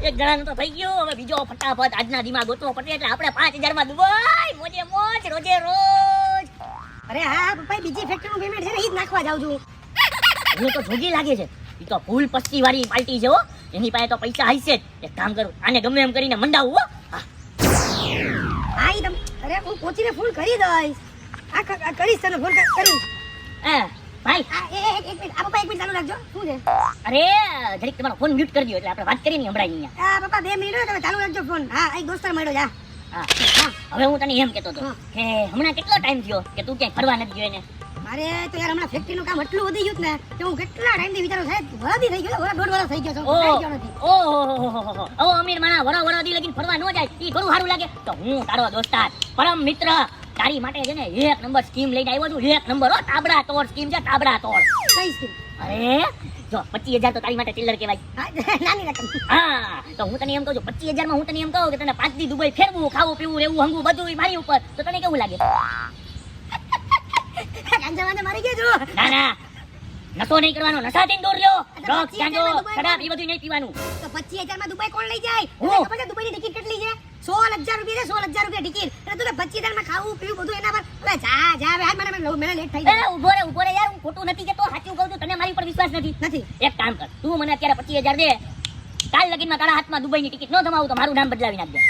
એક જણાનું તો થઈ ગયું, હવે બીજો ફટાફટ આજના દિમાગ ગોતવો પડે એટલે આપણે 5000 માં દુબઈ મોજે મોજ રોજે રોજ. અરે હા પપ્પા, બીજી ફેક્ટરીનું પેમેન્ટ છે ને ઈ જ નાખવા જાઉં છું. મને તો જોગી લાગે છે, ઈ તો ફૂલ પસ્તી વાળી પાર્ટી છે હો, એની પાસે તો પૈસા હશે જ. એક કામ કરું, આને ગમે એમ કરીને મંડાવું હો. હા ઈ તમ, અરે હું પહોંચીને ફોન કરી દઈશ. કરીશ તને ફોન કરીશ. હા ભાઈ, એક મિનિટ, આ પપ્પા એક મિનિટ ચાલુ રાખજો. શું છે? અરે જરીક તમારો ફોન મ્યુટ કરી દો એટલે આપણે વાત કરીએ ને હમણાં અહીંયા. હા પપ્પા 2 મિનિટ તમે ચાલુ રાખજો ફોન. હા એક દોસ્તાર મળ્યો જા. હા હવે હું તને એમ કહેતો હતો કે હમણાં કેટલો ટાઈમ થયો કે તું ક્યાંય ફરવા નથી ગયો એને? મારે તો યાર હમણાં ફેક્ટરીનું કામ એટલું વધી ગયું ને કે હું કેટલા ટાઈમથી વિચારું સાહેબ વરદી થઈ ગયો, દોઢ વર્ષ થઈ ગયો છે, હું કાંઈ ગયો નથી. ઓહો અમીર માણા વરા દી લગીને ફરવા ન જાય ઈ ઘણું સારું લાગે. તો હું તારો દોસ્તાર પરમ મિત્ર તારી માટે છે ને 1 નંબર સ્કીમ લઈને આવ્યો છું. 1 નંબર હો, તાબડા તોડ સ્કીમ છે, તાબડા તોડ. કઈ સ્કીમ? અરે જો 25000 તો તારી માટે ચિલ્લર કહેવાય. નાની રકમ. હા તો હું તને એમ કહું છું 25000 માં હું તને એમ કહું કે તને 5 દી દુબઈ ફેરવું, ખાવું પીવું રહેવું હંગવું બધું મારી ઉપર, તો તને કેવું લાગે? ગાંજાવાને મારી ગયા છો. ના ના નશો નહીં કરવાનો, નશાથી દૂર રહ્યો. ડ્રગ્સ ગાંજો શરાબ એ બધું નહીં પીવાનું. તો 25000 માં દુબઈ કોણ લઈ જાય? હું. ખબર છે દુબઈની ટિકિટ કેટલી છે? 16000 રૂપિયા છે, 16000 રૂપિયા ટિકિટ. અને તું 25000 માં ખાવું પીવું બધું એના પર. હવે જા હવે હાલ મને લેટ થઈ એ જાય. ઉભો રે યાર, હું ખોટું નથી કેતો, સાચું કહું છું. તને મારી પર વિશ્વાસ નથી? નથી. એક કામ કર, તું મને અત્યારે 25000 દે, કાલ લગીનમાં તારા હાથમાં દુબઈની ટિકિટ ન થમાવું તો મારું નામ બદલાવી નાખજે.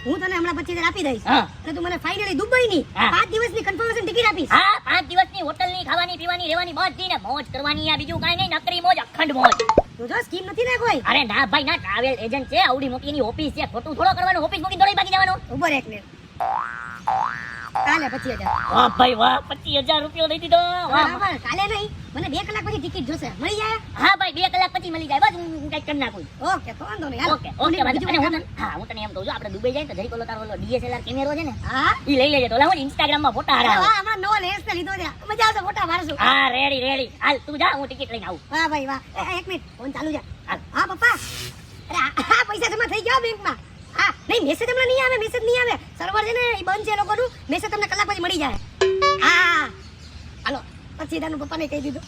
હું તને હમણાં 25000 આપી દઈશ. હા અને તું મને ફાઇનલી દુબઈની હા. 5 દિવસની કન્ફર્મેશન ટિકિટ આપીશ. હા 5 દિવસની હોટલની ખાવાની પીવાની રહેવાની બધી ને મોજ કરવાની, આ બીજું કાંઈ નહીં, નકરી મોજ, અખંડ મોજ. તો જો સ્કીમ નથી ને કોઈ. અરે ના ભાઈ ના, ટ્રાવેલ એજન્ટ છે, આવડી મોટી એની ઓફિસ છે, ખોટું થોડો કરવાનું, ઓફિસ મૂકી દોડી ભાગી જવાનું. ઉભો રહે એક મિનિટ. કાલે 25000. વાહ ભાઈ વાહ, 25000 રૂપિયા લઈ દીધો. વાહ. બરાબર, કાલે નહીં, મને 2 કલાક પછી ટિકિટ જોશે. મળી જાય? હા ભાઈ 2 કલાક પછી મળી જાય, બસ હું કંઈક કરી નાખું. ઓકે તો વાંધો નહીં. હાલો. ઓકે ઓકે ભાઈ. અને હું તને એમ કહું છું, આપણે દુબઈ જાય તો જરીક ઓલો તારો ઓલો DSLR કેમેરો છે ને હા ઈ લઈ લેજે, તો ઓલા હું Instagram માં ફોટા હારા આવે. હા, હમણાં નવો લેન્સ ને લીધો છે, મજા આવશે ફોટા પાડશું. હા રેડી હાલ તું જા, હું ટિકિટ લઈને આવું. વાહ ભાઈ વાહ. એક મિનિટ, ફોન ચાલુ છે. હાલ. હા પપ્પા, અરે આ પૈસા જમા થઈ ગયા બેંકમાં. હા નહીં, મેસેજ હમણાં નહીં આવે, મેસેજ નહીં આવે. સર્વર છે ને એ બંધ છે લોકોનું, મેસેજ તમને કલાક પછી મળી જાય. હા હાલો, 25000 નું પપ્પાને કહી દીધું.